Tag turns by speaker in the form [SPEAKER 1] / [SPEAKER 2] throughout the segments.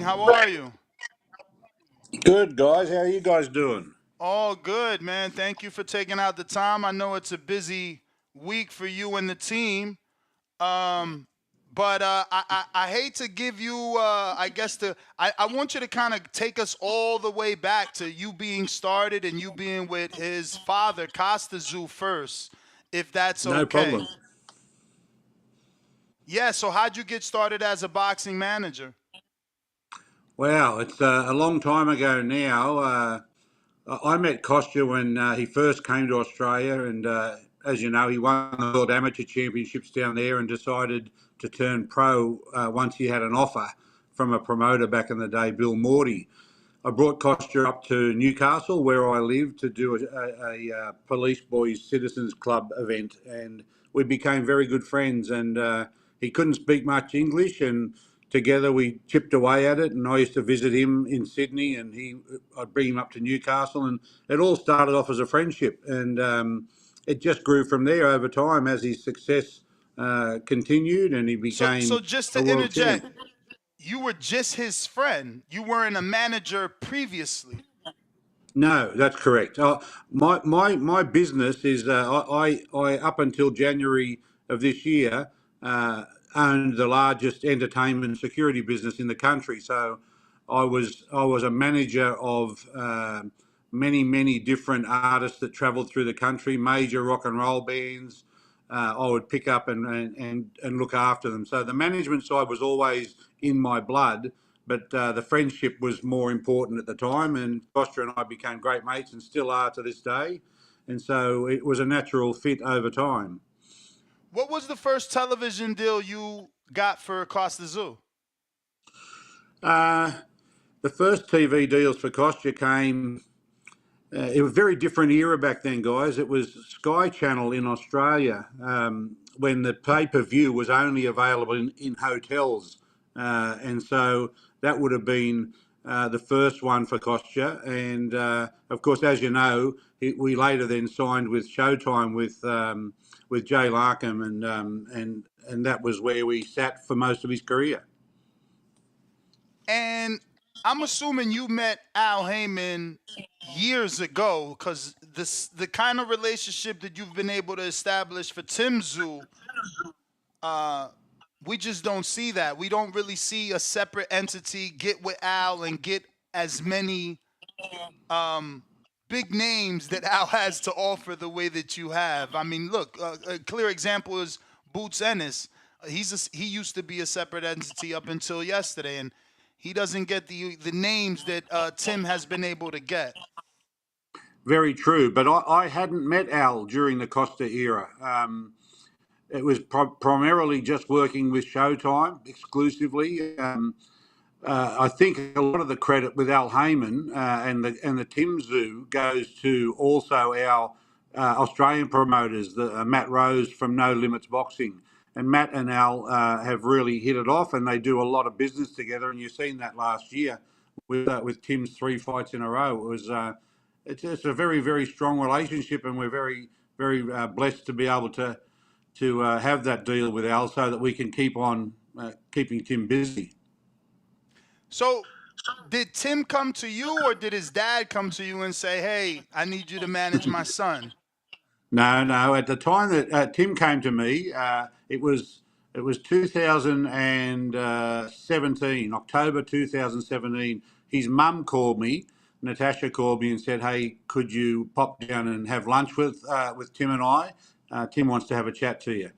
[SPEAKER 1] How are you?
[SPEAKER 2] Good, guys. How are you guys doing?
[SPEAKER 1] All good, man. Thank you for taking out the time. I know it's a busy week for you and the team. Um, but I hate to give you, I guess, I want you to kind of take us all the way back to you being started and you being with his father, Kostas first, if that's
[SPEAKER 2] No
[SPEAKER 1] okay.
[SPEAKER 2] problem.
[SPEAKER 1] Yeah, so how'd you get started as a boxing manager?
[SPEAKER 2] Wow, it's a long time ago now. I met Kostya when he first came to Australia, and as you know, he won the World Amateur Championships down there and decided to turn pro once he had an offer from a promoter back in the day, Bill Morty. I brought Kostya up to Newcastle, where I live, to do a Police Boys Citizens Club event, and we became very good friends. And he couldn't speak much English, and together we chipped away at it. And I used to visit him in Sydney, and I'd bring him up to Newcastle, and it all started off as a friendship, and it just grew from there over time as his success continued, and he
[SPEAKER 1] So
[SPEAKER 2] became
[SPEAKER 1] just
[SPEAKER 2] a
[SPEAKER 1] to
[SPEAKER 2] world champ.
[SPEAKER 1] interject, you were just his friend. You weren't a manager previously.
[SPEAKER 2] No, that's correct. My business is I up until January of this year uh, owned the largest entertainment security business in the country. So I was a manager of many different artists that travelled through the country, major rock and roll bands. I would pick up and look after them. So the management side was always in my blood, but the friendship was more important at the time. And Costa and I became great mates and still are to this day. And so it was a natural fit over time.
[SPEAKER 1] What was the first television deal you got for Costa Zoo?
[SPEAKER 2] Uh, the first TV deals for Costa came. It was a very different era back then, guys. It was Sky Channel in Australia when the pay per view was only available in hotels. And so that would have been the first one for Kostya. And of course, as you know, we later then signed with Showtime with Jay Larkham, and that was where we sat for most of his career.
[SPEAKER 1] And I'm assuming you met Al Haymon years ago, because the kind of relationship that you've been able to establish for Tszyu, uh, we just don't see that. We don't really see a separate entity get with Al and get as many um, big names that Al has to offer the way that you have. I mean, look, a clear example is Boots Ennis. He used to be a separate entity up until yesterday, and he doesn't get the names that Tim has been able to get.
[SPEAKER 2] Very true. But I hadn't met Al during the Costa era. It was primarily just working with Showtime exclusively. I think a lot of the credit with Al Heyman and the Tim Zoo goes to also our Australian promoters, Matt Rose from No Limits Boxing. And Matt and Al have really hit it off, and they do a lot of business together. And you've seen that last year with Tim's 3 fights in a row. It's a very strong relationship, and we're very blessed to be able to have that deal with Al so that we can keep on keeping Tim busy.
[SPEAKER 1] So, did Tim come to you, or did his dad come to you and say, "Hey, I need you to manage my son"?
[SPEAKER 2] No. At the time that Tim came to me, it was 2017, October 2017. His mum called me, Natasha called me and said, "Hey, could you pop down and have lunch with Tim and I? Tim wants to have a chat to you."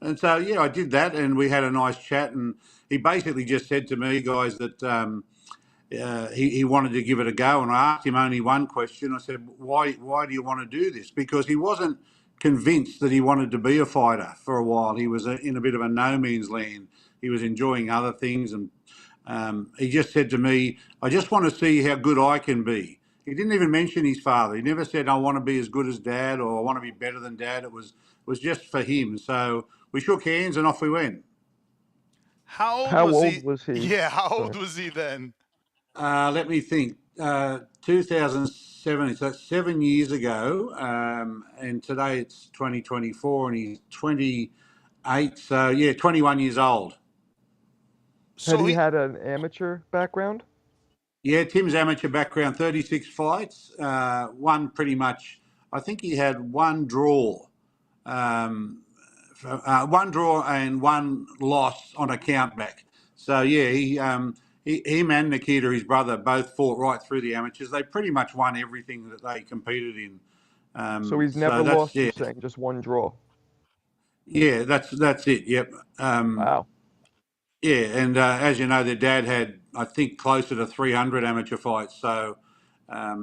[SPEAKER 2] And so yeah, I did that, and we had a nice chat. And he basically just said to me, guys, that he wanted to give it a go. And I asked him only one question. I said, why do you want to do this? Because he wasn't convinced that he wanted to be a fighter for a while. He was in a bit of a no man's land. He was enjoying other things. And he just said to me, I just want to see how good I can be. He didn't even mention his father. He never said, I want to be as good as dad or I want to be better than dad. It was just for him. So we shook hands and off we went.
[SPEAKER 1] How old
[SPEAKER 3] How
[SPEAKER 1] was he?
[SPEAKER 3] old was he?
[SPEAKER 1] Yeah, how old
[SPEAKER 3] Sorry.
[SPEAKER 1] was he then?
[SPEAKER 2] Let me think. 2007, so that's 7 years ago. And today it's 2024 and he's 28. So, yeah, 21 years old.
[SPEAKER 3] Had
[SPEAKER 1] So
[SPEAKER 3] he
[SPEAKER 1] he
[SPEAKER 3] had an amateur background?
[SPEAKER 2] Yeah, Tim's amateur background, 36 fights, one pretty much. I think he had one draw, um, one draw and one loss on a countback. So yeah, him and Nikita, his brother, both fought right through the amateurs. They pretty much won everything that they competed in.
[SPEAKER 3] So he's
[SPEAKER 2] So
[SPEAKER 3] never
[SPEAKER 2] that's
[SPEAKER 3] lost, you're
[SPEAKER 2] yeah,
[SPEAKER 3] saying, just one draw.
[SPEAKER 2] yeah, that's it. Yep.
[SPEAKER 3] Wow.
[SPEAKER 2] Yeah, and as you know, their dad had, I think, closer to 300 amateur fights. So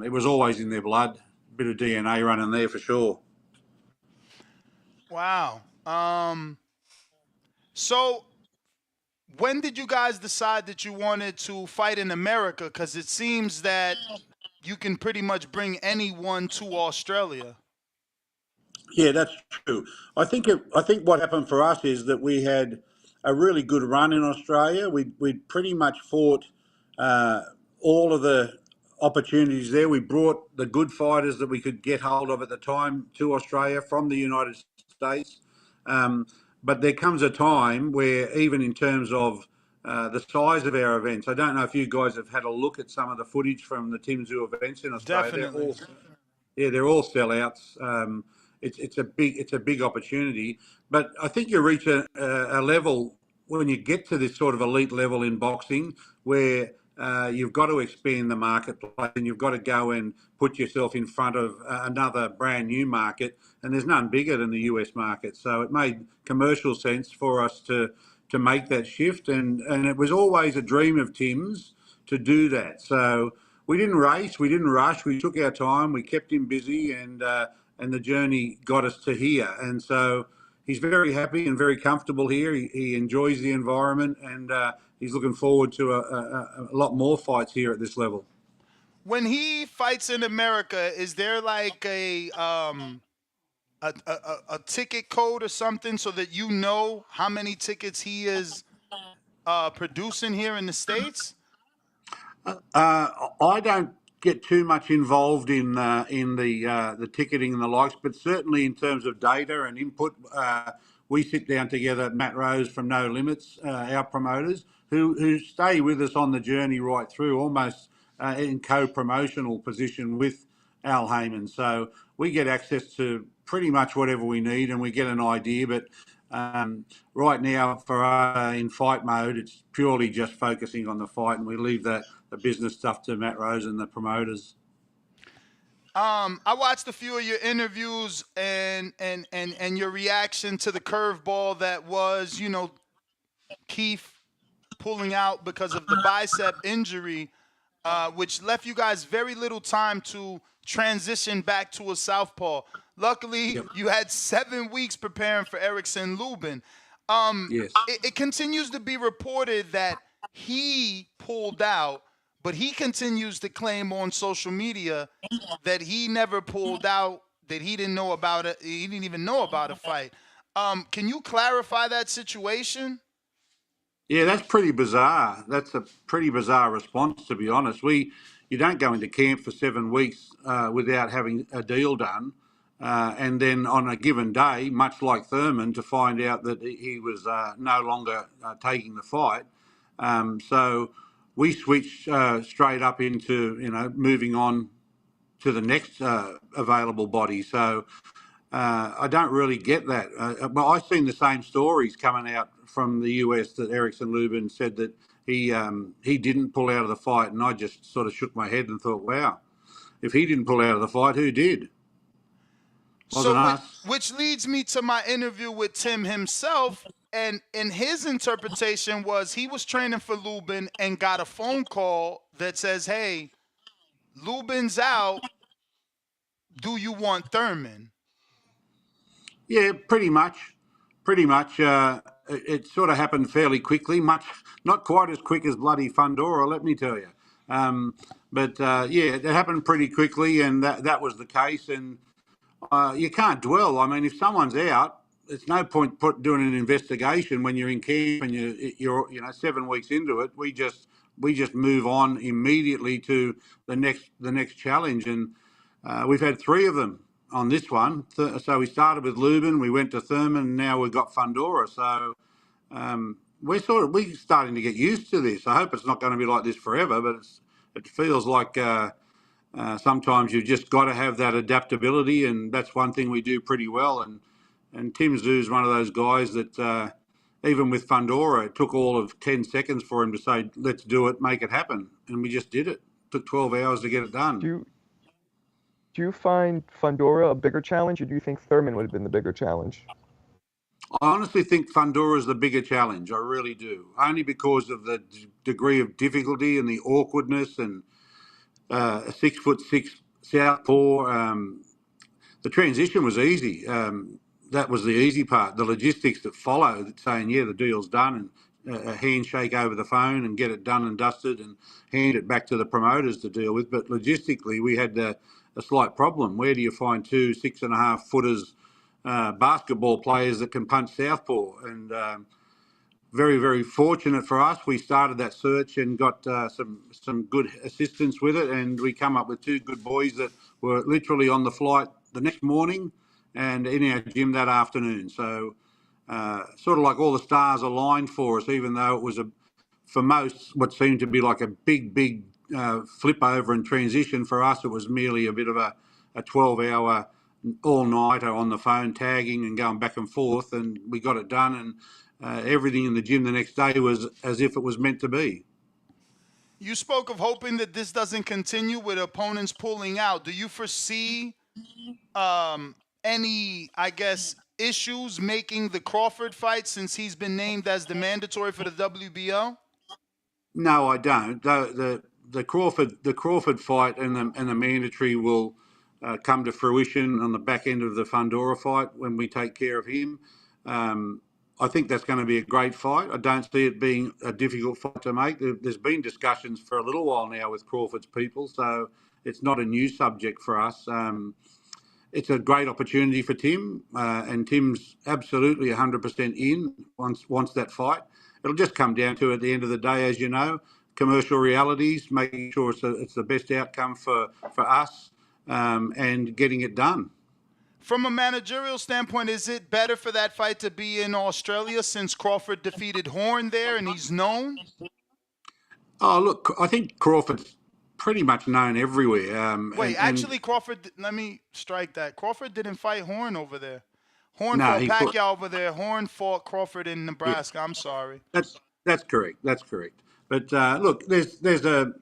[SPEAKER 2] it was always in their blood. Bit of DNA running there for sure.
[SPEAKER 1] wow. So when did you guys decide that you wanted to fight in America? Because it seems that you can pretty much bring anyone to Australia.
[SPEAKER 2] Yeah, that's true. I think what happened for us is that we had a really good run in Australia. We pretty much fought uh, all of the opportunities there. We brought the good fighters that we could get hold of at the time to Australia from the United States. Um, but there comes a time where, even in terms of the size of our events, I don't know if you guys have had a look at some of the footage from the Tszyu events in Australia.
[SPEAKER 1] Definitely.
[SPEAKER 2] They're all sellouts. It's a big opportunity, but I think you reach a level when you get to this sort of elite level in boxing where you've got to expand the marketplace and you've got to go and put yourself in front of another brand new market, and there's none bigger than the US market. So it made commercial sense for us to make that shift, and it was always a dream of Tim's to do that. So we didn't race, we didn't rush. We took our time. We kept him busy, and the journey got us to here. And so he's very happy and very comfortable here. He enjoys the environment, and he's looking forward to a lot more fights here at this level.
[SPEAKER 1] When he fights in America, is there like a ticket code or something so that you know how many tickets he is producing here in the States?
[SPEAKER 2] I don't get too much involved in the ticketing and the likes, but certainly in terms of data and input, we sit down together. Matt Rose from No Limits, our promoters, who stay with us on the journey right through, almost in co-promotional position with Al Haymon. So we get access to pretty much whatever we need, and we get an idea. But right now, for us in fight mode, it's purely just focusing on the fight, and we leave the business stuff to Matt Rose and the promoters.
[SPEAKER 1] I watched a few of your interviews and your reaction to the curveball that was, Keith pulling out because of the bicep injury, which left you guys very little time to transition back to a southpaw. Luckily,
[SPEAKER 2] Yep.
[SPEAKER 1] you had 7 weeks preparing for Erickson Lubin.
[SPEAKER 2] Yes.
[SPEAKER 1] It continues to be reported that he pulled out, but he continues to claim on social media that he never pulled out, that he didn't know about it. He didn't even know about a fight. Can you clarify that situation?
[SPEAKER 2] Yeah, that's pretty bizarre. That's a pretty bizarre response, to be honest. You don't go into camp for 7 weeks without having a deal done, and then on a given day, much like Thurman, to find out that he was no longer taking the fight. So we switched straight up into moving on to the next available body. So I don't really get that. Well, I've seen the same stories coming out from the US that Erickson Lubin said that he didn't pull out of the fight, and I just sort of shook my head and thought, wow, if he didn't pull out of the fight, who did? Wasn't
[SPEAKER 1] So,
[SPEAKER 2] us.
[SPEAKER 1] which leads me to my interview with Tim himself. And his interpretation was he was training for Lubin and got a phone call that says, "Hey, Lubin's out. Do you want Thurman?"
[SPEAKER 2] Yeah, pretty much. Pretty much. It sort of happened fairly quickly, much not quite as quick as bloody Fundora, let me tell you. But yeah, it happened pretty quickly, and that was the case. And you can't dwell. I mean, if someone's out, it's no point doing an investigation when you're in camp and you're 7 weeks into it. We just move on immediately to the next challenge, and we've had three of them on this one. So we started with Lubin, we went to Thurman, and now we've got Fundora. So we're starting to get used to this. I hope it's not going to be like this forever, but it feels like sometimes you've just got to have that adaptability, and that's one thing we do pretty well. And Tim Tszyu's one of those guys that even with Fundora, it took all of 10 seconds for him to say, "Let's do it, make it happen," and we just did it. It took 12 hours to get it done.
[SPEAKER 3] Do you find Fundora a bigger challenge, or do you think Thurman would have been the bigger challenge?
[SPEAKER 2] I honestly think Fundora is the bigger challenge. I really do, only because of the degree of difficulty and the awkwardness and a 6'6" southpaw. The transition was easy. That was the easy part. The logistics that followed, saying, yeah, the deal's done, and a handshake over the phone and get it done and dusted and hand it back to the promoters to deal with. But logistically, we had a slight problem. Where do you find two 6.5-footers, basketball players that can punch southpaw? And very, very fortunate for us. We started that search and got some good assistance with it, and we come up with two good boys that were literally on the flight the next morning and in our gym that afternoon. So sort of like all the stars aligned for us, even though it was for most what seemed to be like a big flip over and transition. For us, it was merely a bit of a 12-hour all-nighter on the phone, tagging and going back and forth, and we got it done. And everything in the gym the next day was as if it was meant to be.
[SPEAKER 1] You spoke of hoping that this doesn't continue with opponents pulling out. Do you foresee any, I guess, issues making the Crawford fight since he's been named as the mandatory for the WBO?
[SPEAKER 2] No, I don't. The Crawford fight and the mandatory will come to fruition on the back end of the Fundora fight when we take care of him. I think that's going to be a great fight. I don't see it being a difficult fight to make. There's been discussions for a little while now with Crawford's people, so it's not a new subject for us. It's a great opportunity for Tim, and Tim's absolutely 100% in wants that fight. It'll just come down to, at the end of the day, as you know, commercial realities, making sure it's the best outcome for us, and getting it done.
[SPEAKER 1] From a managerial standpoint, is it better for that fight to be in Australia since Crawford defeated Horn there and he's known?
[SPEAKER 2] Oh, look, I think Crawford's pretty much known everywhere.
[SPEAKER 1] Actually, Crawford, let me strike that. Crawford didn't fight Horn over there. Horn
[SPEAKER 2] No,
[SPEAKER 1] fought
[SPEAKER 2] he
[SPEAKER 1] Pacquiao
[SPEAKER 2] fought.
[SPEAKER 1] over there. Horn fought Crawford in Nebraska.
[SPEAKER 2] Yeah,
[SPEAKER 1] I'm sorry.
[SPEAKER 2] that's correct. That's correct. But look, there's a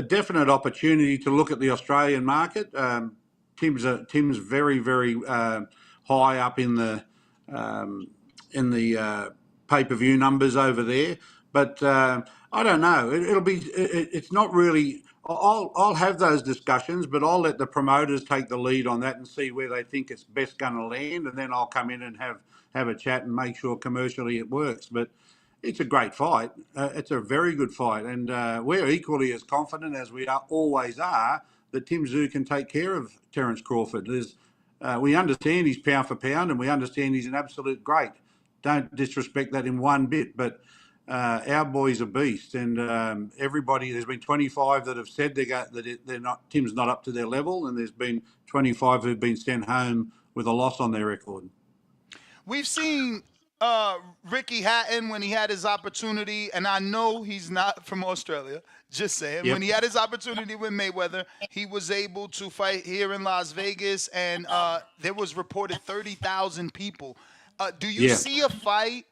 [SPEAKER 2] definite opportunity to look at the Australian market. Tim's very, very high up in the pay-per-view numbers over there. But I don't know. It's not really. I'll have those discussions, but I'll let the promoters take the lead on that and see where they think it's best going to land, and then I'll come in and have a chat and make sure commercially it works. But it's a great fight. It's a very good fight, and we're equally as confident as we always are that Tim Tszyu can take care of Terence Crawford. We understand he's pound for pound, and we understand he's an absolute great. Don't disrespect that in one bit, but our boy's a beast, and everybody. There's been 25 that have said they're not. Tim's not up to their level, and there's been 25 who've been sent home with a loss on their record.
[SPEAKER 1] We've seen Ricky Hatton when he had his opportunity, and I know he's not from Australia, just saying.
[SPEAKER 2] Yep.
[SPEAKER 1] When he had his opportunity with Mayweather, he was able to fight here in Las Vegas, and there was reported 30,000 people. Do you see a fight,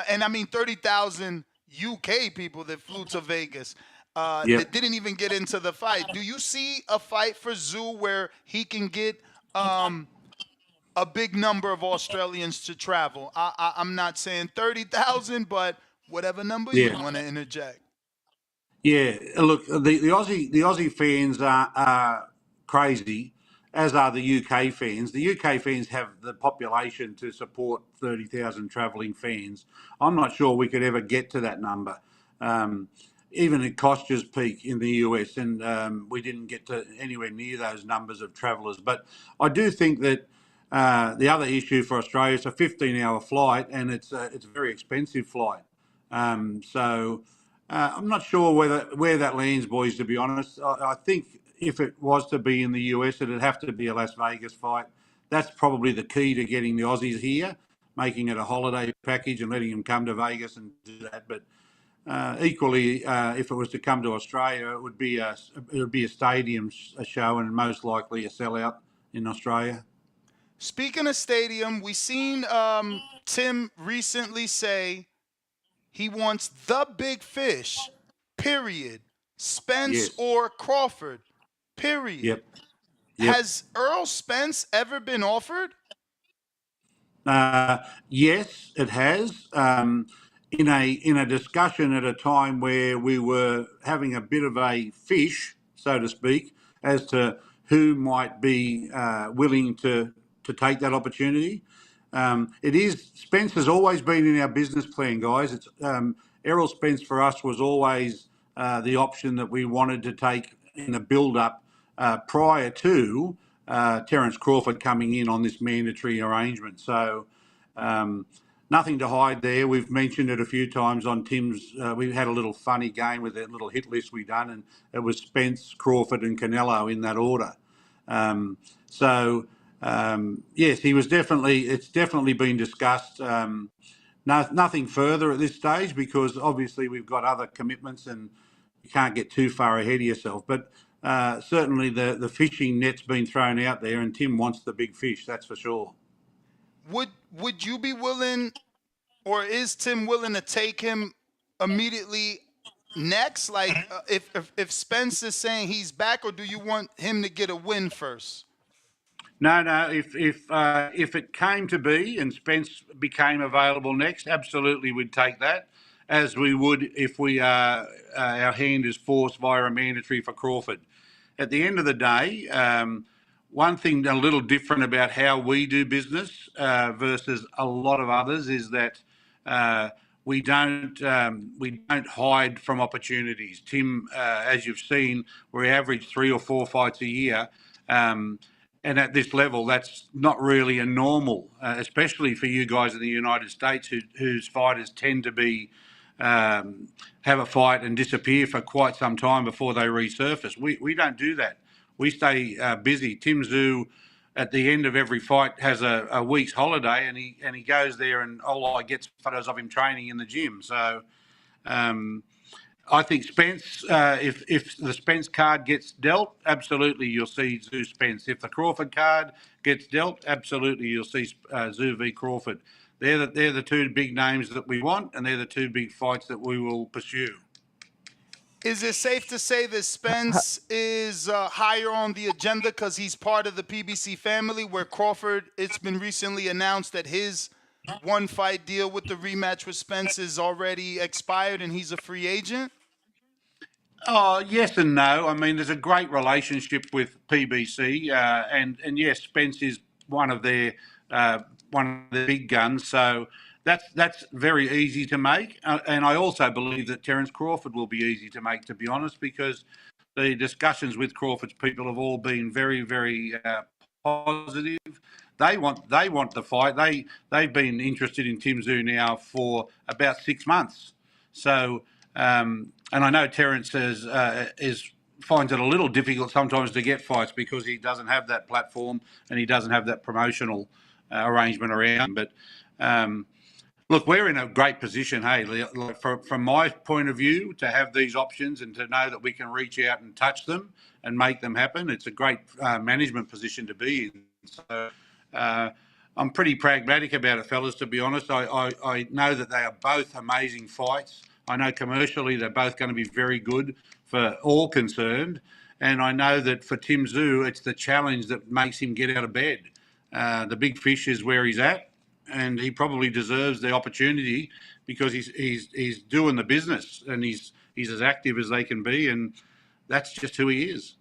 [SPEAKER 1] and I mean 30,000 UK people that flew to Vegas that didn't even get into the fight. Do you see a fight for Tszyu where he can get a big number of Australians to travel? I'm not saying 30,000, but whatever number you want to interject.
[SPEAKER 2] Yeah, look, the Aussie fans are crazy, as are the UK fans. The UK fans have the population to support 30,000 travelling fans. I'm not sure we could ever get to that number. Even at Kostas' peak in the US, and we didn't get to anywhere near those numbers of travellers. But I do think that the other issue for Australia is a 15-hour flight, and it's a very expensive flight. So I'm not sure where that lands, boys, to be honest. I think if it was to be in the US, it'd have to be a Las Vegas fight. That's probably the key to getting the Aussies here. making it a holiday package and letting him come to Vegas and do that. But equally, if it was to come to Australia, it would be a stadium show and most likely a sellout in Australia.
[SPEAKER 1] Speaking of stadium, we seen Tim recently say he wants the big fish, period. Spence
[SPEAKER 2] Yes.
[SPEAKER 1] or Crawford, period.
[SPEAKER 2] Yep. Yep.
[SPEAKER 1] Has Earl Spence ever been offered?
[SPEAKER 2] Uh, yes, it has. In a discussion at a time where we were having a bit of a fish, so to speak, as to who might be willing to take that opportunity. It is Spence has always been in our business plan, guys. It's Errol Spence for us was always the option that we wanted to take in the build-up prior to Terence Crawford coming in on this mandatory arrangement. So nothing to hide there. We've mentioned it a few times on Tim's. We had a little funny game with that little hit list we done, and it was Spence, Crawford, and Canelo in that order. Yes, he was definitely. It's definitely been discussed. Nothing further at this stage because obviously we've got other commitments and you can't get too far ahead of yourself. But certainly the fishing net's been thrown out there, and Tim wants the big fish. That's for sure.
[SPEAKER 1] Would you be willing, or is Tim willing to take him immediately next? Like, if Spence is saying he's back, or do you want him to get a win first?
[SPEAKER 2] No. If it came to be and Spence became available next, absolutely we'd take that, as we would if our hand is forced via a mandatory for Crawford. At the end of the day, one thing a little different about how we do business versus a lot of others is that we don't hide from opportunities. Tim, as you've seen, we average 3 or 4 fights a year. And at this level, that's not really a normal, especially for you guys in the United States whose fighters tend to be have a fight and disappear for quite some time before they resurface. We don't do that. We stay busy. Tim Tszyu, at the end of every fight, has a week's holiday, and he goes there, and all I get photos of him training in the gym. So I think Spence, if the Spence card gets dealt, absolutely you'll see Tszyu Spence. If the Crawford card gets dealt, absolutely you'll see Tszyu v Crawford. They're the two big names that we want, and they're the two big fights that we will pursue.
[SPEAKER 1] Is it safe to say that Spence is higher on the agenda because he's part of the PBC family, where Crawford, it's been recently announced that his one-fight deal with the rematch with Spence is already expired and he's a free agent?
[SPEAKER 2] Oh, yes and no. I mean, there's a great relationship with PBC, and yes, Spence is one of the big guns. So that's very easy to make, and I also believe that Terence Crawford will be easy to make, to be honest, because the discussions with Crawford's people have all been very, very positive. They want the fight. They've been interested in Tim Tszyu now for about 6 months. So. And I know Terence finds it a little difficult sometimes to get fights because he doesn't have that platform and he doesn't have that promotional arrangement around. But look, we're in a great position, hey, from my point of view, to have these options and to know that we can reach out and touch them and make them happen. It's a great management position to be in. So I'm pretty pragmatic about it, fellas, to be honest. I know that they are both amazing fights. I know commercially they're both going to be very good for all concerned. And I know that for Tim Tszyu, it's the challenge that makes him get out of bed. The big fish is where he's at, and he probably deserves the opportunity because he's doing the business and he's as active as they can be, and that's just who he is.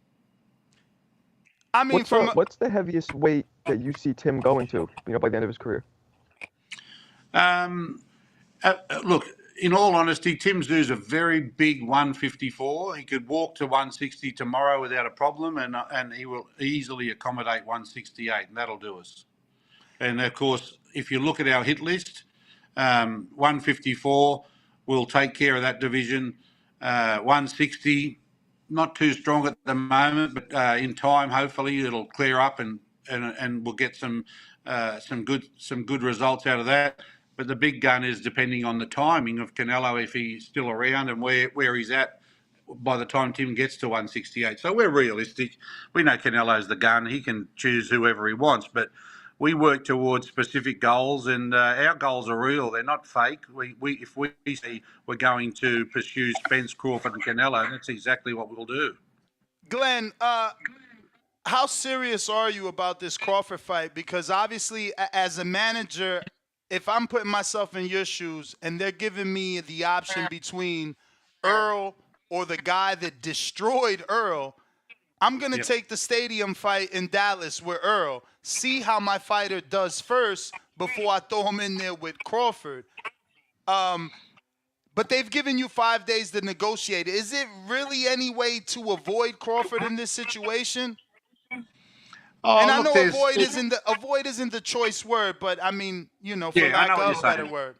[SPEAKER 1] I mean,
[SPEAKER 3] what's the heaviest weight that you see Tim going to, by the end of his career?
[SPEAKER 2] Look, in all honesty, Tim Tszyu is a very big 154. He could walk to 160 tomorrow without a problem, and he will easily accommodate 168, and that'll do us. And of course, if you look at our hit list, 154 will take care of that division. 160, not too strong at the moment, but in time, hopefully, it'll clear up and and we'll get some good results out of that. But the big gun is depending on the timing of Canelo, if he's still around and where he's at by the time Tim gets to 168. So we're realistic. We know Canelo's the gun. He can choose whoever he wants, but we work towards specific goals, and our goals are real. They're not fake. If we say we're going to pursue Spence, Crawford, and Canelo, that's exactly what we'll do.
[SPEAKER 1] Glenn, how serious are you about this Crawford fight? Because obviously, as a manager, if I'm putting myself in your shoes and they're giving me the option between Earl or the guy that destroyed Earl, I'm going to take the stadium fight in Dallas with Earl, see how my fighter does first before I throw him in there with Crawford. But they've given you 5 days to negotiate. Is it really any way to avoid Crawford in this situation?
[SPEAKER 2] Oh,
[SPEAKER 1] And I
[SPEAKER 2] look,
[SPEAKER 1] know avoid isn't the choice word, but I mean, for
[SPEAKER 2] Yeah, I know
[SPEAKER 1] lack
[SPEAKER 2] what
[SPEAKER 1] of
[SPEAKER 2] you're
[SPEAKER 1] a better
[SPEAKER 2] saying.
[SPEAKER 1] word.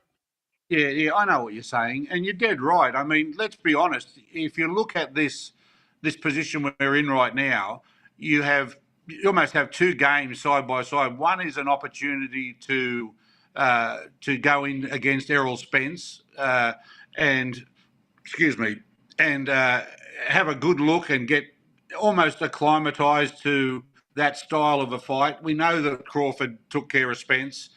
[SPEAKER 2] Yeah, I know what you're saying, and you're dead right. I mean, let's be honest. If you look at this position we're in right now, you almost have two games side by side. One is an opportunity to go in against Errol Spence and excuse me, and have a good look and get almost acclimatised to that style of a fight. We know that Crawford took care of Spence.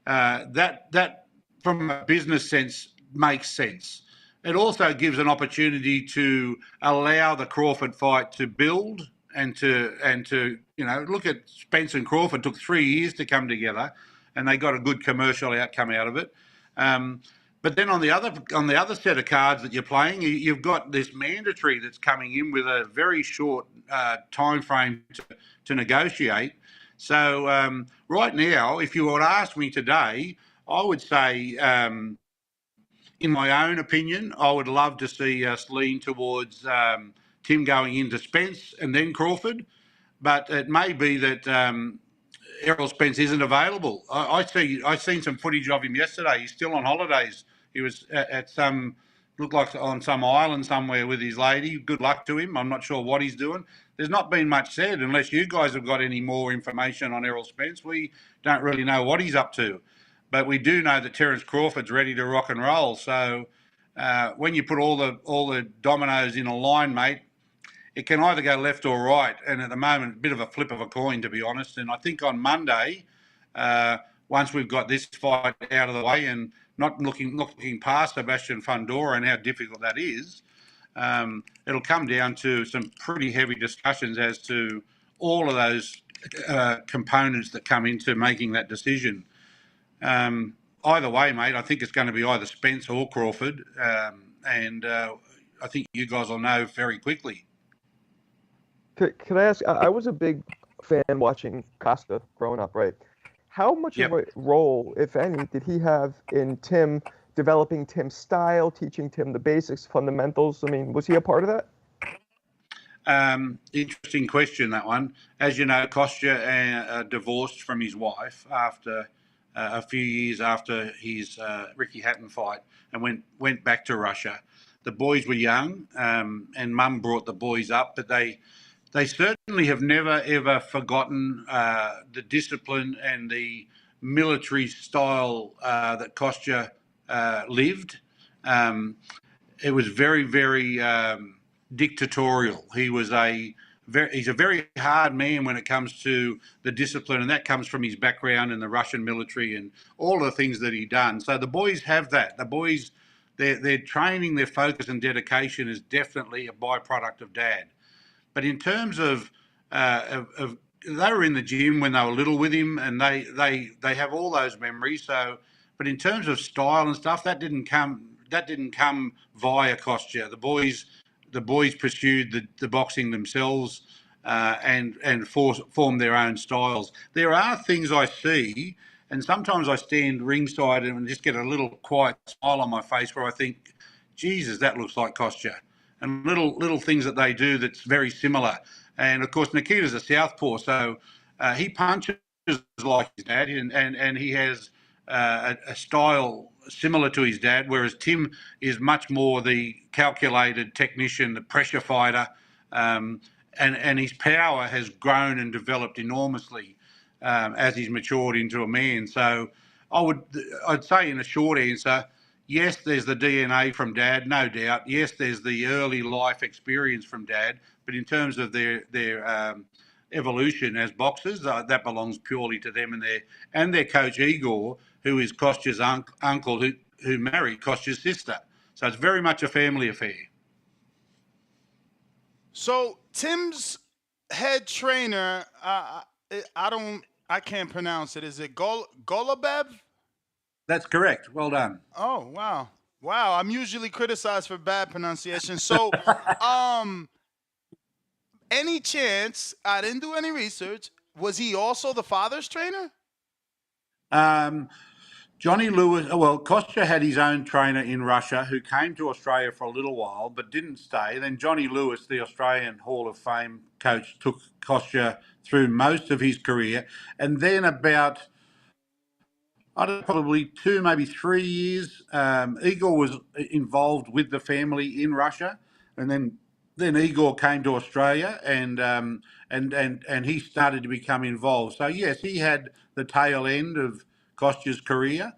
[SPEAKER 2] That from a business sense makes sense. It also gives an opportunity to allow the Crawford fight to build and to look at Spence and Crawford took 3 years to come together, and they got a good commercial outcome out of it. But then on the other set of cards that you're playing, you've got this mandatory that's coming in with a very short time frame to negotiate. So right now, if you would ask me today, I would say, in my own opinion, I would love to see us lean towards Tim going into Spence and then Crawford. But it may be that Errol Spence isn't available. I seen some footage of him yesterday. He's still on holidays. He was at some, looked like on some island somewhere with his lady. Good luck to him. I'm not sure what he's doing. There's not been much said, unless you guys have got any more information on Errol Spence. We don't really know what he's up to, but we do know that Terence Crawford's ready to rock and roll. So when you put all the dominoes in a line, mate, it can either go left or right. And at the moment, a bit of a flip of a coin, to be honest. And I think on Monday, once we've got this fight out of the way and not looking past Sebastian Fundora and how difficult that is, it'll come down to some pretty heavy discussions as to all of those components that come into making that decision. Either way, mate, I think it's going to be either Spence or Crawford. And I think you guys will know very quickly.
[SPEAKER 3] Can I ask? I was a big fan watching Kostas growing up, right? How much of a role, if any, did he have in Tim developing Tim's style, teaching Tim the basics, fundamentals? I mean, was he a part of that?
[SPEAKER 2] Interesting question, that one. As you know, Kostas divorced from his wife after a few years after his Ricky Hatton fight, and went back to Russia. The boys were young, and Mum brought the boys up, but they certainly have never, ever forgotten the discipline and the military style that Kostas lived. It was very, very dictatorial. He's a very hard man when it comes to the discipline, and that comes from his background in the Russian military and all the things that he done. So the boys have that. The boys, their training, their focus and dedication is definitely a byproduct of Dad. But in terms of they were in the gym when they were little with him, and they have all those memories. So, but in terms of style and stuff, that didn't come via Kostas. The boys pursued the boxing themselves and formed their own styles. There are things I see, and sometimes I stand ringside and just get a little quiet smile on my face where I think, Jesus, that looks like Kostas. And little things that they do that's very similar. And of course, Nikita's a southpaw, so he punches like his dad, and he has a style similar to his dad, whereas Tim is much more the calculated technician, the pressure fighter, and his power has grown and developed enormously. as he's matured into a man. So I'd say in a short answer, yes, there's the DNA from Dad, no doubt. Yes, there's the early life experience from Dad, but in terms of their evolution as boxers, that belongs purely to them and their coach Igor, who is Kostya's uncle, who married Kostya's sister. So it's very much a family affair.
[SPEAKER 1] So Tim's head trainer, I can't pronounce it. Is it Golubev?
[SPEAKER 2] That's correct. Well done.
[SPEAKER 1] Oh, wow. Wow, I'm usually criticized for bad pronunciation. So, any chance, I didn't do any research, was he also the father's trainer?
[SPEAKER 2] Johnny Lewis, well, Kostya had his own trainer in Russia who came to Australia for a little while but didn't stay. Then Johnny Lewis, the Australian Hall of Fame coach, took Kostya through most of his career. And then about, I don't know, probably 2, maybe 3 years, Igor was involved with the family in Russia. And then Igor came to Australia and he started to become involved. So, yes, he had the tail end of Kostya's career.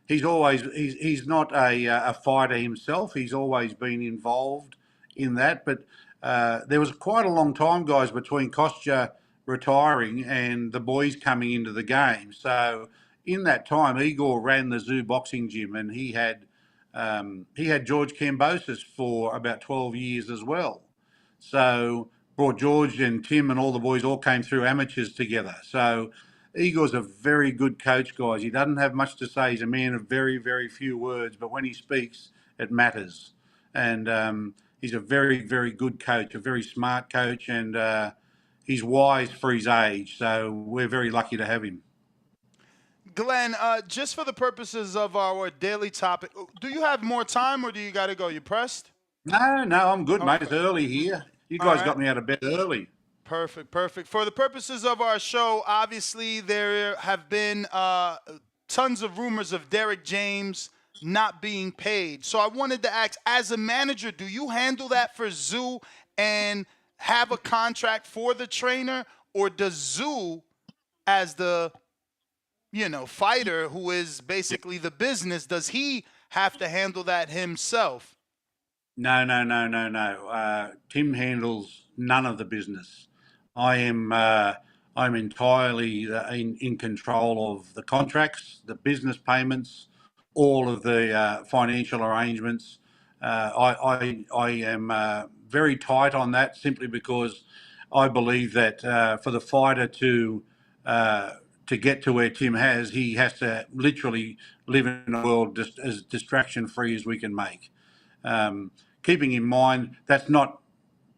[SPEAKER 2] He's not a fighter himself. He's always been involved in that. But there was quite a long time, guys, between Kostya retiring and the boys coming into the game. So in that time, Igor ran the Tszyu boxing gym, and he had George Kambosos for about 12 years as well. So brought George and Tim and all the boys all came through amateurs together. So Igor's a very good coach, guys. He doesn't have much to say. He's a man of very, very few words, but when he speaks, it matters. And he's a very, very good coach, a very smart coach, and he's wise for his age. So we're very lucky to have him.
[SPEAKER 1] Glenn, just for the purposes of our daily topic, do you have more time or do you got to go? You pressed?
[SPEAKER 2] No, I'm good, mate. It's early here. You guys got me out of bed early.
[SPEAKER 1] Perfect. For the purposes of our show, obviously there have been tons of rumors of Derek James not being paid. So I wanted to ask, as a manager, do you handle that for Tszyu and have a contract for the trainer, or does Tszyu, as the fighter who is basically the business, does he have to handle that himself?
[SPEAKER 2] No. Tim handles none of the business. I'm entirely in control of the contracts, the business payments, all of the financial arrangements. I am very tight on that simply because I believe that for the fighter to get to where Tim has, he has to literally live in a world just as distraction free as we can make. Keeping in mind that's not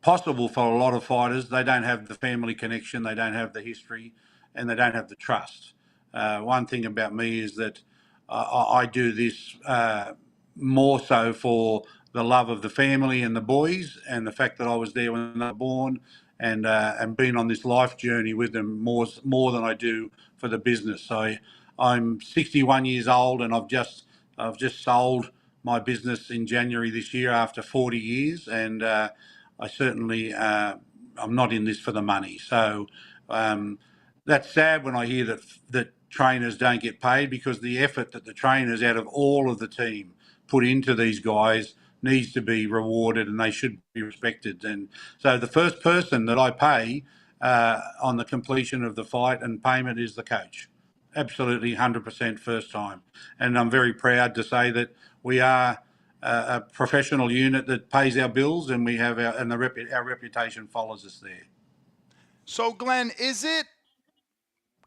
[SPEAKER 2] possible for a lot of fighters. They don't have the family connection, they don't have the history, and they don't have the trust. One thing about me is that I do this more so for the love of the family and the boys, and the fact that I was there when they were born, and been on this life journey with them more than I do for the business. So I'm 61 years old, and I've just sold my business in January this year after 40 years, and I certainly I'm not in this for the money. So that's sad when I hear that trainers don't get paid, because the effort that the trainers out of all of the team put into these guys needs to be rewarded, and they should be respected. And so the first person that I pay on the completion of the fight and payment is the coach. Absolutely 100% first time. And I'm very proud to say that we are a professional unit that pays our bills, and we have our reputation follows us there.
[SPEAKER 1] So Glenn, is it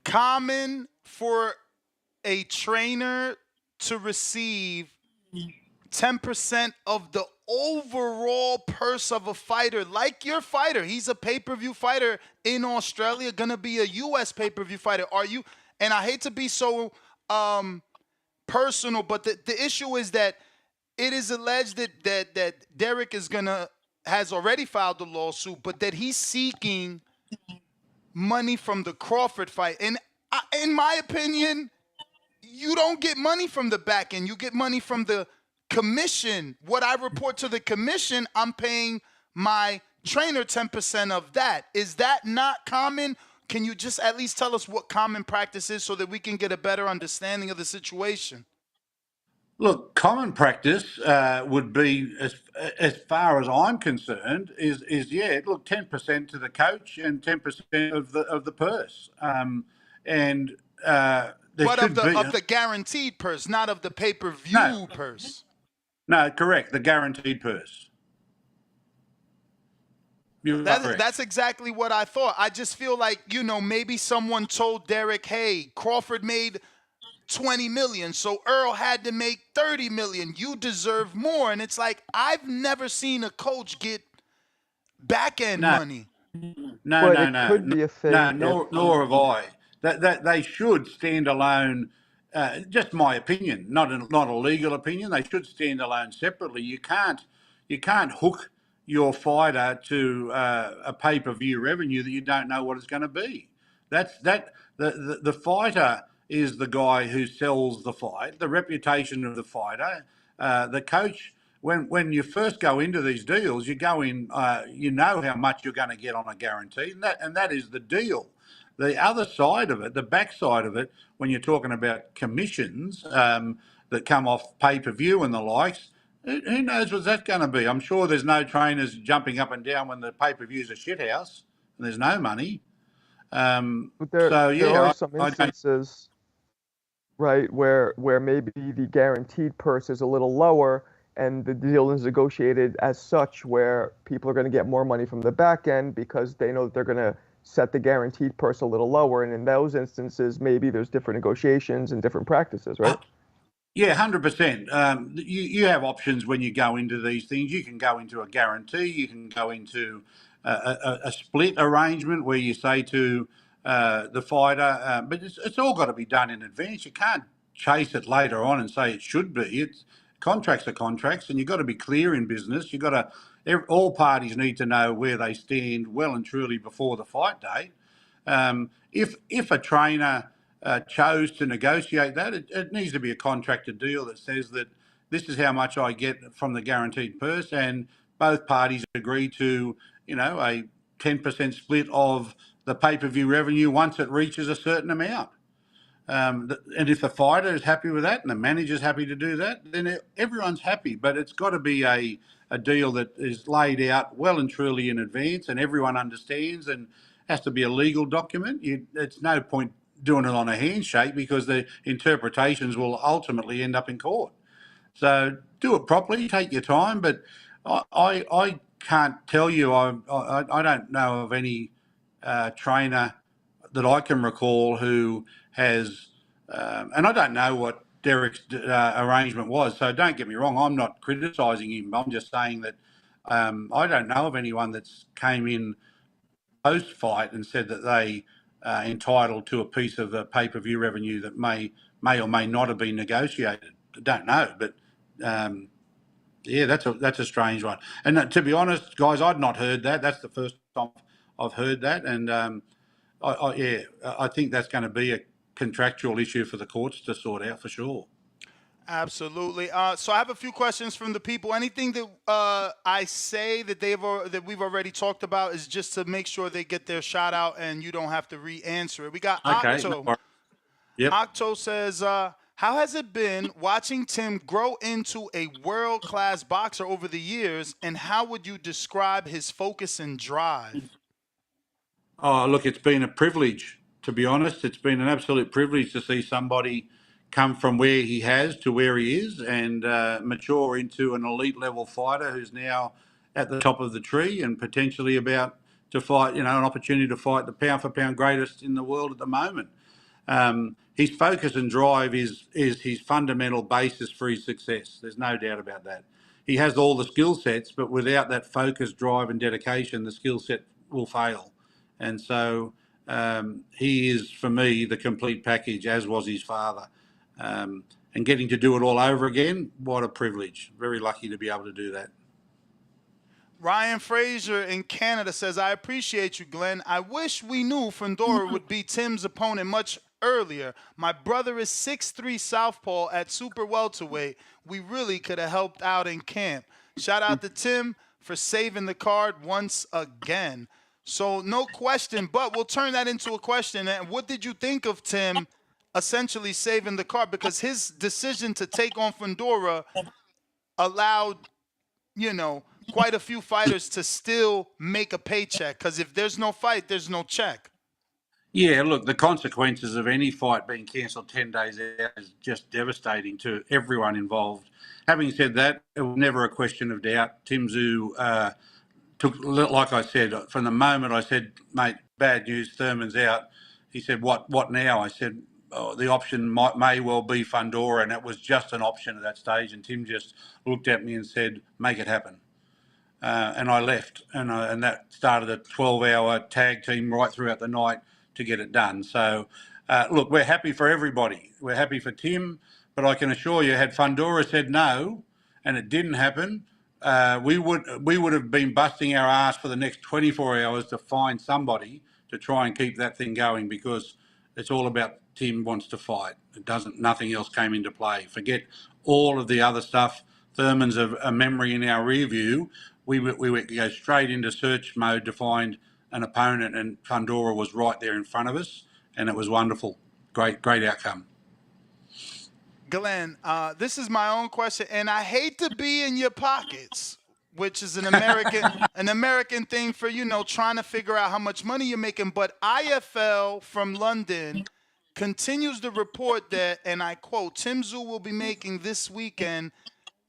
[SPEAKER 1] common for a trainer to receive 10% of the overall purse of a fighter? Like your fighter, he's a pay-per-view fighter in Australia, gonna be a US pay-per-view fighter. Are you, and I hate to be so personal, but the issue is that it is alleged that Derek has already filed the lawsuit, but that he's seeking money from the Crawford fight. And in my opinion, you don't get money from the back end. You get money from the commission. What I report to the commission, I'm paying my trainer 10% of that. Is that not common? Can you just at least tell us what common practice is so that we can get a better understanding of the situation?
[SPEAKER 2] Look, common practice would be, as far as I'm concerned, is yeah. Look, 10% to the coach and 10% of the purse, and there
[SPEAKER 1] But
[SPEAKER 2] should be
[SPEAKER 1] of the guaranteed purse, not of the
[SPEAKER 2] no,
[SPEAKER 1] pay-per-view purse.
[SPEAKER 2] no, correct, the guaranteed purse. You're correct.
[SPEAKER 1] That's exactly what I thought. I just feel like, maybe someone told Derek, hey, Crawford made 20 million, so Earl had to make 30 million. You deserve more. And it's like, I've never seen a coach get back end
[SPEAKER 2] No,
[SPEAKER 1] money.
[SPEAKER 2] no,
[SPEAKER 3] But
[SPEAKER 2] no,
[SPEAKER 3] it
[SPEAKER 2] no,
[SPEAKER 3] could
[SPEAKER 2] no,
[SPEAKER 3] be a
[SPEAKER 2] no,
[SPEAKER 3] thing if
[SPEAKER 2] nor have I. That they should stand alone. Just my opinion, not a legal opinion. They should stand alone separately. You can't hook your fighter to a pay-per-view revenue that you don't know what it's going to be. The fighter is the guy who sells the fight, the reputation of the fighter. The coach, when you first go into these deals, you go in, you know how much you're going to get on a guarantee, and that is the deal. The other side of it, the backside of it, when you're talking about commissions that come off pay-per-view and the likes, who knows what that's going to be? I'm sure there's no trainers jumping up and down when the pay-per-view's a shithouse and there's no money.
[SPEAKER 3] but
[SPEAKER 2] So
[SPEAKER 3] there are
[SPEAKER 2] yeah,
[SPEAKER 3] some
[SPEAKER 2] I don't.
[SPEAKER 3] instances, right, where maybe the guaranteed purse is a little lower and the deal is negotiated as such where people are going to get more money from the back end because they know that they're going to set the guaranteed purse a little lower. And in those instances, maybe there's different negotiations and different practices, right?
[SPEAKER 2] Yeah, 100%. You have options when you go into these things. You can go into a guarantee. You can go into a split arrangement where you say to the fighter, but it's all got to be done in advance. You can't chase it later on and say it should be. It's contracts are contracts, and you've got to be clear in business. You've got to. All parties need to know where they stand well and truly before the fight date. If a trainer chose to negotiate that, it needs to be a contracted deal that says that this is how much I get from the guaranteed purse, and both parties agree to, a 10% split of the pay-per-view revenue once it reaches a certain amount. And if the fighter is happy with that and the manager's happy to do that, then everyone's happy. But it's got to be a deal that is laid out well and truly in advance and everyone understands, and has to be a legal document. It's no point doing it on a handshake because the interpretations will ultimately end up in court. So do it properly, take your time. But I can't tell you, I don't know of any trainer that I can recall who has, and I don't know what Derek's arrangement was. So don't get me wrong, I'm not criticising him. I'm just saying that I don't know of anyone that's came in post fight and said that they are entitled to a piece of the pay-per-view revenue that may or may not have been negotiated. I don't know, but yeah, that's a strange one. And to be honest, guys, I'd not heard that. That's the first time I've heard that, and I think that's going to be a contractual issue for the courts to sort out for sure.
[SPEAKER 1] Absolutely. So I have a few questions from the people. Anything that I say that that we've already talked about is just to make sure they get their shout out and you don't have to re-answer it. We got
[SPEAKER 2] Okay. No
[SPEAKER 1] Octo.
[SPEAKER 2] worries. Yep.
[SPEAKER 1] Octo says, how has it been watching Tim grow into a world-class boxer over the years, and how would you describe his focus and drive?
[SPEAKER 2] Oh, look, it's been a privilege, to be honest. It's been an absolute privilege to see somebody come from where he has to where he is and mature into an elite level fighter who's now at the top of the tree and potentially about to fight, an opportunity to fight the pound for pound greatest in the world at the moment. His focus and drive is his fundamental basis for his success. There's no doubt about that. He has all the skill sets, but without that focus, drive, and dedication, the skill set will fail. And so he is, for me, the complete package, as was his father. And getting to do it all over again, what a privilege. Very lucky to be able to do that.
[SPEAKER 1] Ryan Fraser in Canada says, I appreciate you, Glenn. I wish we knew Fundora would be Tim's opponent much earlier. My brother is 6'3" southpaw at super welterweight. We really could have helped out in camp. Shout out to Tim for saving the card once again. So no question, but we'll turn that into a question. And what did you think of Tim essentially saving the card? Because his decision to take on Fundora allowed, quite a few fighters to still make a paycheck. Because if there's no fight, there's no check.
[SPEAKER 2] Yeah, look, the consequences of any fight being cancelled 10 days out is just devastating to everyone involved. Having said that, it was never a question of doubt. Tszyu took, like I said, from the moment I said, mate, bad news, Thurman's out, he said, what now? I said, oh, the option may well be Fundora, and it was just an option at that stage. And Tim just looked at me and said, make it happen. And I left, and that started a 12-hour tag team right throughout the night to get it done. So, look, we're happy for everybody. We're happy for Tim, but I can assure you, had Fundora said no, and it didn't happen, we would have been busting our ass for the next 24 hours to find somebody to try and keep that thing going, because it's all about Tim wants to fight. Nothing else came into play. Forget all of the other stuff. Thurman's a memory in our rear view. We would go straight into search mode to find an opponent, and Fundora was right there in front of us, and it was wonderful. Great outcome.
[SPEAKER 1] Glenn, this is my own question, and I hate to be in your pockets, which is an American thing for, trying to figure out how much money you're making. But IFL from London continues to report that, and I quote, Tszyu will be making this weekend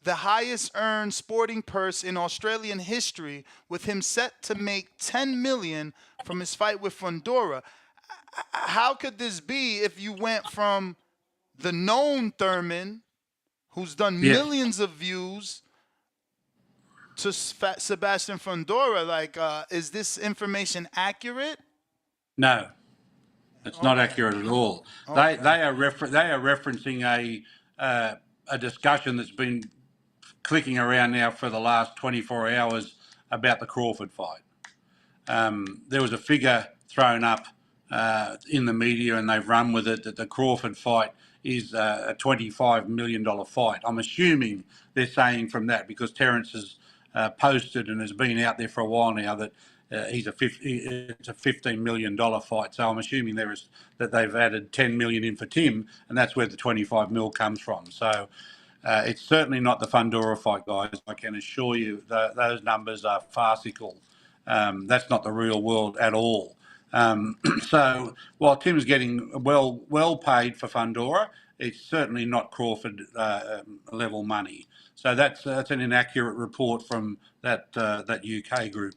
[SPEAKER 1] the highest earned sporting purse in Australian history, with him set to make 10 million from his fight with Fundora. How could this be if you went from the known Thurman, who's done millions of views, to Sebastian Fundora? Like, is this information accurate?
[SPEAKER 2] No, it's not accurate at all. Okay. They are referencing a discussion that's been clicking around now for the last 24 hours about the Crawford fight. There was a figure thrown up in the media, and they've run with it, that the Crawford fight is a $25 million fight. I'm assuming they're saying from that, because Terence has posted and has been out there for a while now, that it's a $15 million fight. So I'm assuming that they've added 10 million in for Tim, and that's where the 25 mil comes from. So it's certainly not the Fundora fight, guys. I can assure you that those numbers are farcical. That's not the real world at all. So while Tim's getting well paid for Fundora, it's certainly not Crawford level money. So that's an inaccurate report from that UK group.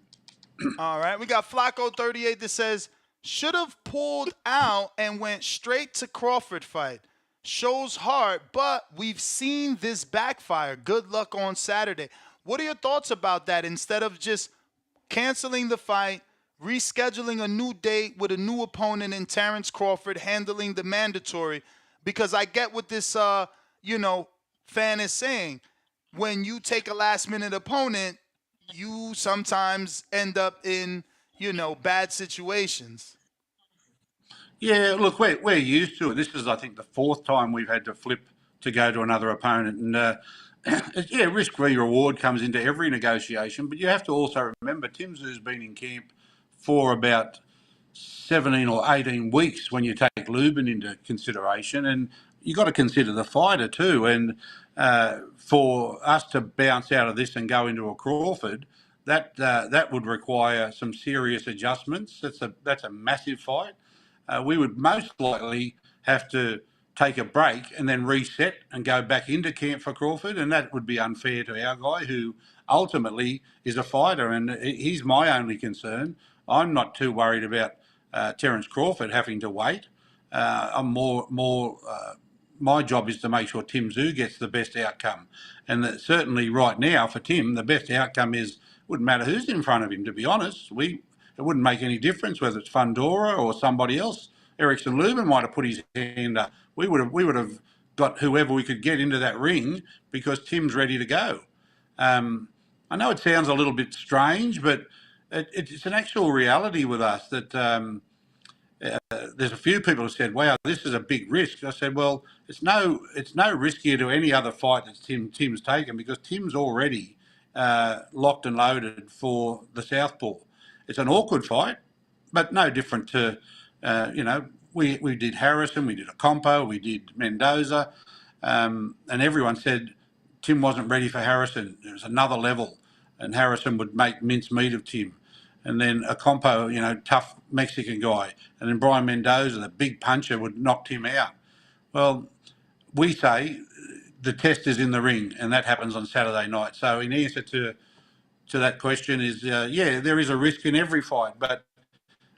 [SPEAKER 1] All right, we got Flacco 38 that says, should have pulled out and went straight to Crawford fight. Shows heart, but we've seen this backfire. Good luck on Saturday. What are your thoughts about that? Instead of just canceling the fight, rescheduling a new date with a new opponent in Terence Crawford, handling the mandatory, because I get what this fan is saying. When you take a last-minute opponent, you sometimes end up in, bad situations.
[SPEAKER 2] Yeah, look, we're used to it. This is, I think, the fourth time we've had to flip to go to another opponent. And, risk-free reward comes into every negotiation. But you have to also remember, Tszyu's been in camp for about 17 or 18 weeks when you take Lubin into consideration. And you've got to consider the fighter too. And for us to bounce out of this and go into a Crawford, that would require some serious adjustments. That's a massive fight. We would most likely have to take a break and then reset and go back into camp for Crawford, and that would be unfair to our guy, who ultimately is a fighter, and he's my only concern. I'm not too worried about Terence Crawford having to wait. I'm more my job is to make sure Tszyu gets the best outcome, and that certainly right now for Tim, the best outcome wouldn't matter who's in front of him. To be honest, it wouldn't make any difference whether it's Fundora or somebody else. Erickson Lubin might have put his hand up. We would have got whoever we could get into that ring, because Tim's ready to go. I know it sounds a little bit strange, but it's an actual reality with us that there's a few people who said, "Wow, this is a big risk." I said, "Well, it's no riskier to any other fight that Tim's taken, because Tim's already locked and loaded for the Southpaw. it's an awkward fight, but no different to, we did Harrison, we did Ocampo, we did Mendoza, and everyone said Tim wasn't ready for Harrison. It was another level, and Harrison would make mincemeat of Tim. And then Ocampo, tough Mexican guy, and then Brian Mendoza, the big puncher, would knock Tim out. Well, we say the test is in the ring, and that happens on Saturday night. So in answer to that question is, there is a risk in every fight, but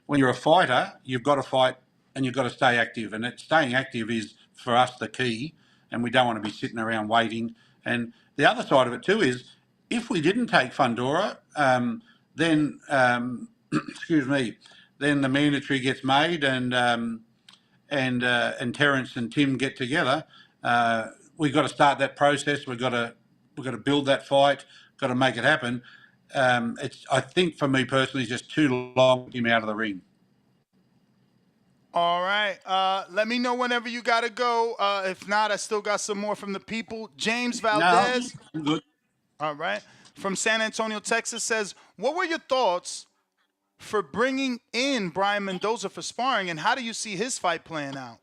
[SPEAKER 2] when you're a fighter, you've got to fight and you've got to stay active. And staying active is, for us, the key, and we don't want to be sitting around waiting. And the other side of it too is, if we didn't take Fundora, then excuse me, then the mandatory gets made, and Terence and Tim get together. We've got to start that process. We've got to build that fight. Got to make it happen. I think for me personally, it's just too long to get him out of the ring.
[SPEAKER 1] All right. Let me know whenever you got to go. If not, I still got some more from the people. James Valdez.
[SPEAKER 2] No, good.
[SPEAKER 1] All right. From San Antonio, Texas says, what were your thoughts for bringing in Brian Mendoza for sparring, and how do you see his fight playing out?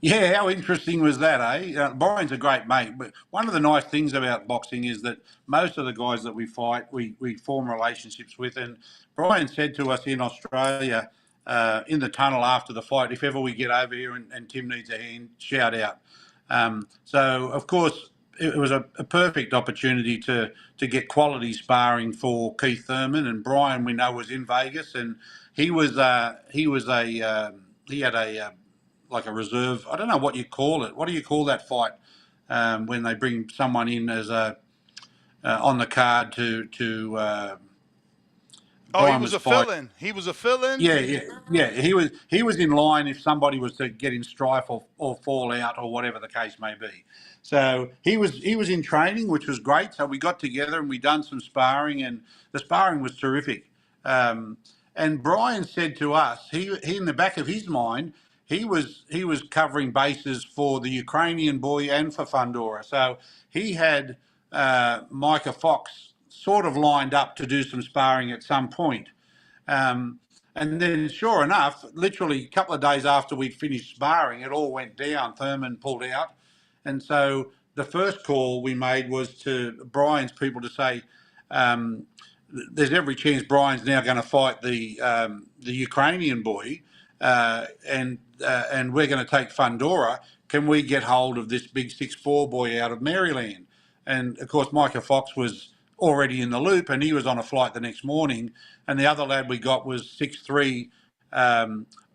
[SPEAKER 2] Yeah, how interesting was that, eh? Brian's a great mate, but one of the nice things about boxing is that most of the guys that we fight, we form relationships with. And Brian said to us in Australia, in the tunnel after the fight, if ever we get over here and Tim needs a hand, shout out. So, of course, it was a perfect opportunity to get quality sparring for Keith Thurman. And Brian, we know, was in Vegas, and he had like a reserve. I don't know what you call it. What do you call that fight when they bring someone in as on the card to?
[SPEAKER 1] He was a fill-in. He was a fill-in.
[SPEAKER 2] Yeah. He was in line if somebody was to get in strife or fall out or whatever the case may be. So he was in training, which was great. So we got together and we done some sparring, and the sparring was terrific. And Brian said to us, he in the back of his mind, he was covering bases for the Ukrainian boy and for Fundora. So he had Micah Fox sort of lined up to do some sparring at some point. And then, sure enough, literally a couple of days after we'd finished sparring, it all went down. Thurman pulled out. And so the first call we made was to Brian's people to say, there's every chance Brian's now going to fight the Ukrainian boy, and we're going to take Fundora. Can we get hold of this big 6'4" boy out of Maryland? And of course, Micah Fox was already in the loop, and he was on a flight the next morning. And the other lad we got was 6'3",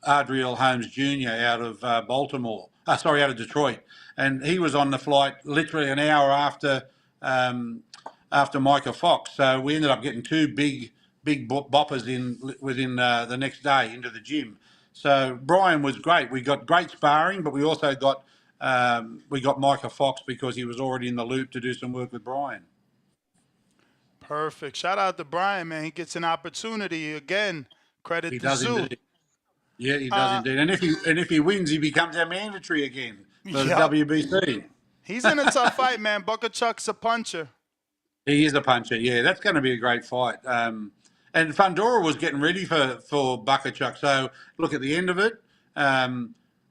[SPEAKER 2] Adriel Holmes Jr. out of out of Detroit, and he was on the flight literally an hour after Micah Fox. So we ended up getting two big boppers within the next day into the gym. So Brian was great. We got great sparring, but we also got Micah Fox because he was already in the loop to do some work with Brian.
[SPEAKER 1] Perfect. Shout out to Brian, man. He gets an opportunity again. Credit to Tszyu.
[SPEAKER 2] Indeed. Yeah, he does indeed. And if he wins, he becomes our mandatory again for the WBC.
[SPEAKER 1] He's in a tough fight, man. Bukachuk's a puncher.
[SPEAKER 2] He is a puncher. Yeah, that's going to be a great fight. And Fundora was getting ready for Bukachuk. So look, at the end of it,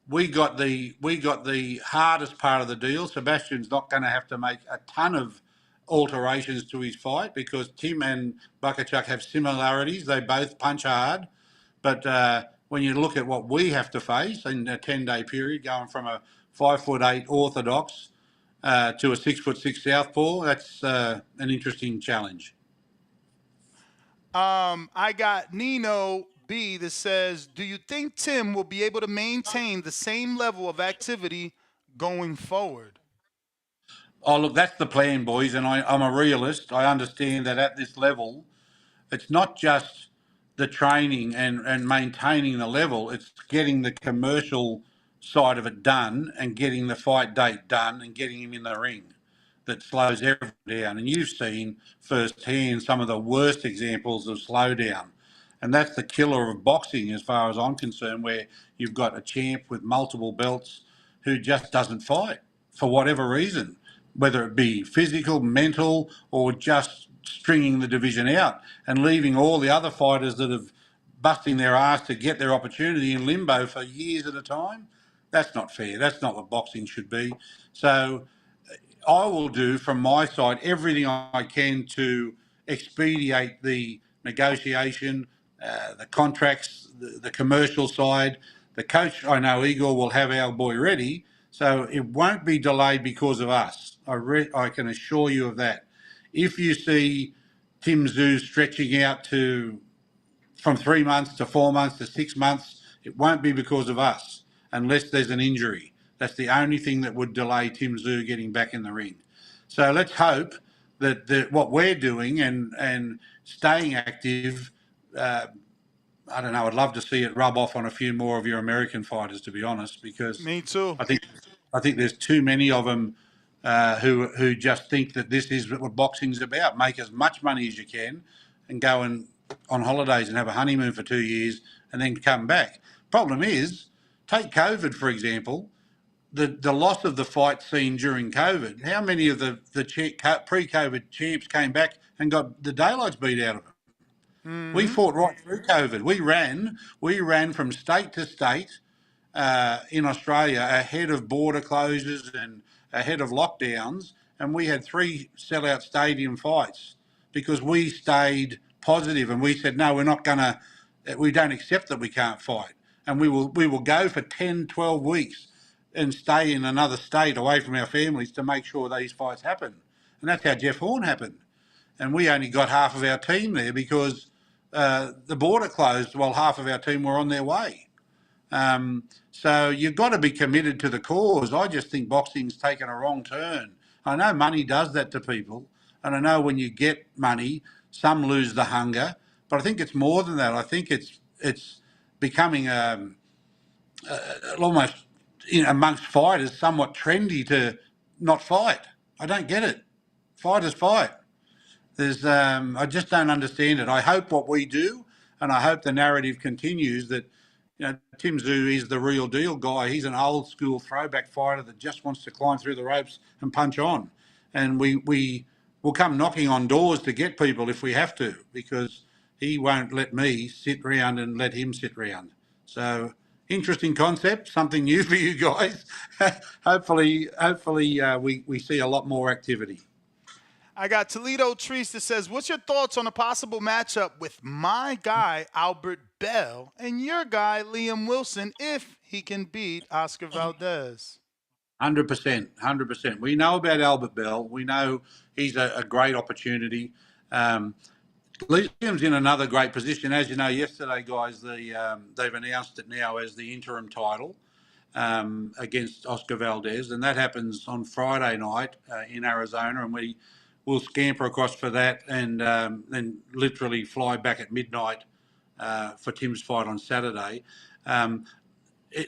[SPEAKER 2] we got the hardest part of the deal. Sebastian's not going to have to make a ton of alterations to his fight because Tim and Bukachuk have similarities. They both punch hard, but when you look at what we have to face in a 10-day period, going from a 5'8" orthodox to a 6'6" southpaw, that's an interesting challenge.
[SPEAKER 1] I got Nino B that says, do you think Tim will be able to maintain the same level of activity going forward?
[SPEAKER 2] Oh, look, that's the plan, boys, and I'm a realist. I understand that at this level, it's not just the training and maintaining the level, it's getting the commercial side of it done and getting the fight date done and getting him in the ring that slows everything down. And you've seen firsthand some of the worst examples of slowdown. And that's the killer of boxing as far as I'm concerned, where you've got a champ with multiple belts who just doesn't fight for whatever reason, whether it be physical, mental, or just stringing the division out and leaving all the other fighters that have busting their ass to get their opportunity in limbo for years at a time. That's not fair. That's not what boxing should be. So I will do from my side everything I can to expedite the negotiation, the contracts, the commercial side. The coach, I know Igor will have our boy ready, so it won't be delayed because of us. I can assure you of that. If you see Tszyu stretching out to from 3 months to 4 months to 6 months, it won't be because of us unless there's an injury. That's the only thing that would delay Tszyu getting back in the ring. So let's hope that what we're doing and staying active, I don't know, I'd love to see it rub off on a few more of your American fighters, to be honest, because
[SPEAKER 1] Me too.
[SPEAKER 2] I think there's too many of them who just think that this is what boxing's about. Make as much money as you can and go on holidays and have a honeymoon for 2 years and then come back. Problem is, take COVID, for example, the loss of the fight scene during COVID. How many of the pre-COVID champs came back and got the daylights beat out of them? We fought right through COVID. We ran from state to state in Australia ahead of border closures and ahead of lockdowns, and we had 3 sellout stadium fights because we stayed positive and we said, no, we don't accept that we can't fight, and we will go for 10, 12 weeks and stay in another state away from our families to make sure these fights happen. And that's how Jeff Horn happened. And we only got half of our team there because the border closed while half of our team were on their way. So you've got to be committed to the cause. I just think boxing's taken a wrong turn. I know money does that to people, and I know when you get money, some lose the hunger. But I think it's more than that. I think it's becoming almost amongst fighters somewhat trendy to not fight. I don't get it. Fighters fight. I just don't understand it. I hope what we do, and I hope the narrative continues that, Tszyu is the real deal guy. He's an old school throwback fighter that just wants to climb through the ropes and punch on. And we will come knocking on doors to get people if we have to, because he won't let me sit round and let him sit round. So interesting concept, something new for you guys. hopefully we see a lot more activity.
[SPEAKER 1] I got Toledo Trees that says, what's your thoughts on a possible matchup with my guy, Albert Bell, and your guy, Liam Wilson, if he can beat Oscar Valdez?
[SPEAKER 2] 100%. We know about Albert Bell. We know he's a great opportunity. Liam's in another great position. As you know, yesterday, guys, they've announced it now as the interim title against Oscar Valdez, and that happens on Friday night in Arizona, and we'll scamper across for that and then literally fly back at midnight for Tim's fight on Saturday.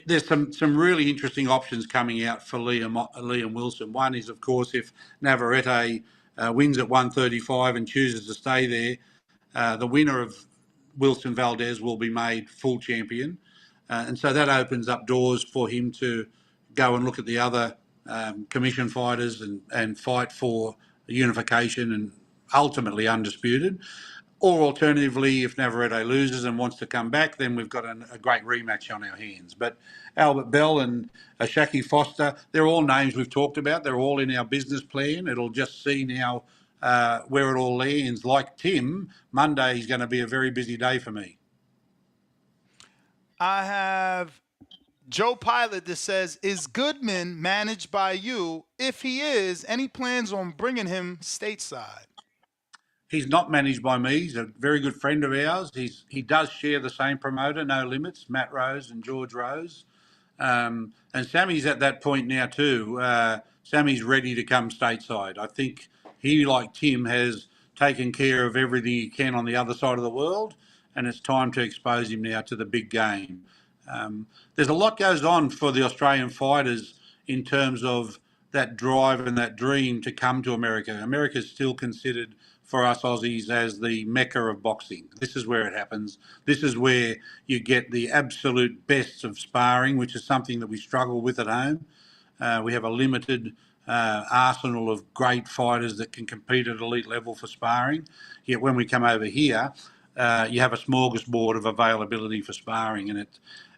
[SPEAKER 2] There's some really interesting options coming out for Liam Wilson. One is, of course, if Navarrete wins at 135 and chooses to stay there, the winner of Wilson Valdez will be made full champion. And so that opens up doors for him to go and look at the other commission fighters and fight for unification and ultimately undisputed. Or alternatively, if Navarrete loses and wants to come back, then we've got a great rematch on our hands. But Albert Bell and Ashaki Foster, they're all names we've talked about. They're all in our business plan. It'll just see now where it all lands. Like Tim, Monday is going to be a very busy day for me.
[SPEAKER 1] I have Joe Pilot that says, is Goodman managed by you? If he is, any plans on bringing him stateside?
[SPEAKER 2] He's not managed by me. He's a very good friend of ours. He does share the same promoter, No Limits, Matt Rose and George Rose. And Sammy's at that point now too. Sammy's ready to come stateside. I think he, like Tim, has taken care of everything he can on the other side of the world, and it's time to expose him now to the big game. There's a lot goes on for the Australian fighters in terms of that drive and that dream to come to America. America's still considered for us Aussies as the mecca of boxing. This is where it happens. This is where you get the absolute best of sparring, which is something that we struggle with at home. We have a limited arsenal of great fighters that can compete at elite level for sparring. Yet when we come over here, you have a smorgasbord of availability for sparring,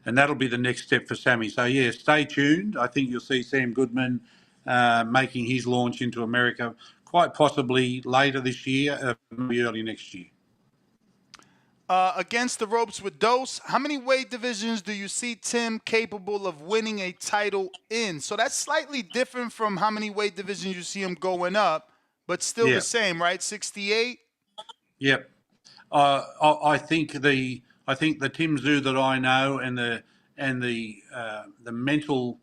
[SPEAKER 2] and that'll be the next step for Sammy. So yeah, stay tuned. I think you'll see Sam Goodman making his launch into America quite possibly later this year, maybe early next year.
[SPEAKER 1] Against the ropes with Dose, how many weight divisions do you see Tim capable of winning a title in? So that's slightly different from how many weight divisions you see him going up, but still the same, right? 68?
[SPEAKER 2] Yep. I think the Tim Tszyu that I know and the mental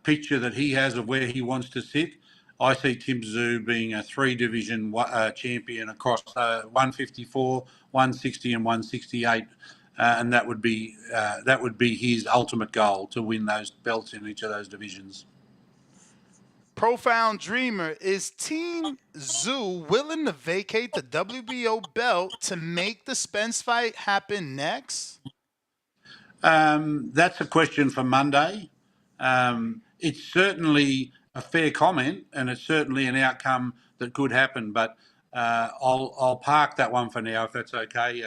[SPEAKER 2] picture that he has of where he wants to sit, I see Tim Tszyu being a 3-division champion across 154, 160, and 168, and that would be his ultimate goal, to win those belts in each of those divisions.
[SPEAKER 1] Profound Dreamer, is Team Tszyu willing to vacate the WBO belt to make the Spence fight happen next?
[SPEAKER 2] That's a question for Monday. It's certainly a fair comment, and it's certainly an outcome that could happen. But I'll park that one for now, if that's okay,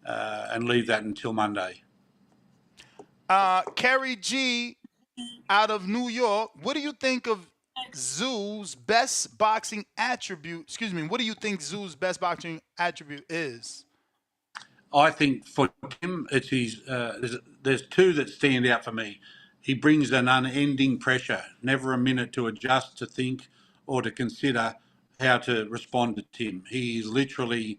[SPEAKER 2] and leave that until Monday.
[SPEAKER 1] Kerry G out of New York, what do you think of Tszyu's best boxing attribute? Excuse me. What do you think Tszyu's best boxing attribute is?
[SPEAKER 2] I think for him, it's his. There's two that stand out for me. He brings an unending pressure, never a minute to adjust, to think, or to consider how to respond to Tim. He is literally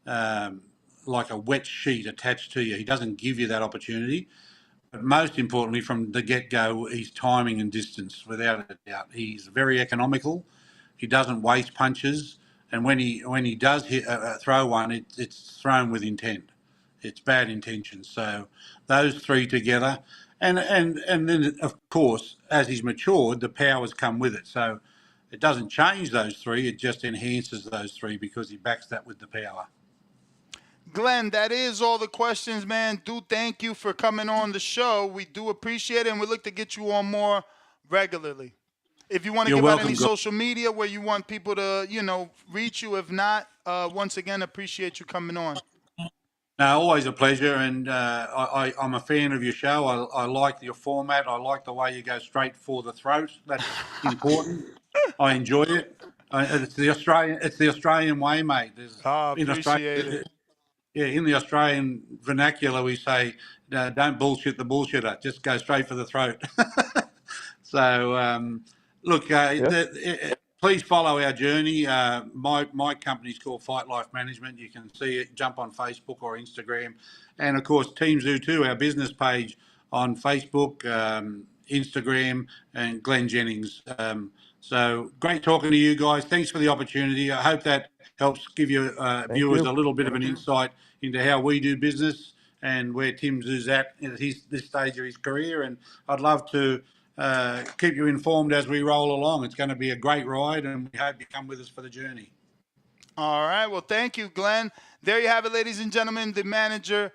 [SPEAKER 2] like a wet sheet attached to you. He doesn't give you that opportunity. But most importantly, from the get-go, he's timing and distance, without a doubt. He's very economical. He doesn't waste punches, and when he does throw one, it's thrown with intent. It's bad intentions. So those three together, and then of course, as he's matured, the powers come with it. So it doesn't change those three; it just enhances those three because he backs that with the power.
[SPEAKER 1] Glenn, that is all the questions, man. Do thank you for coming on the show. We do appreciate it, and we look to get you on more regularly. If you want to give out any social media where you want people to, reach you, if not, once again, appreciate you coming on.
[SPEAKER 2] No, always a pleasure, and I'm a fan of your show. I like your format. I like the way you go straight for the throat. That's important. I enjoy it. It's the Australian way, mate.
[SPEAKER 1] Appreciate it.
[SPEAKER 2] Yeah, in the Australian vernacular, we say, "Don't bullshit the bullshitter. Just go straight for the throat." So, look, please follow our journey. My company's called Fight Life Management. You can see it. Jump on Facebook or Instagram, and of course, Team Tszyu too. Our business page on Facebook, Instagram, and Glen Jennings. So great talking to you guys. Thanks for the opportunity. I hope that helps give you viewers a little bit of an insight into how we do business and where Tim Tszyu's at this stage of his career. And I'd love to keep you informed as we roll along. It's going to be a great ride, and we hope you come with us for the journey.
[SPEAKER 1] All right. Well, thank you, Glenn. There you have it, ladies and gentlemen, the manager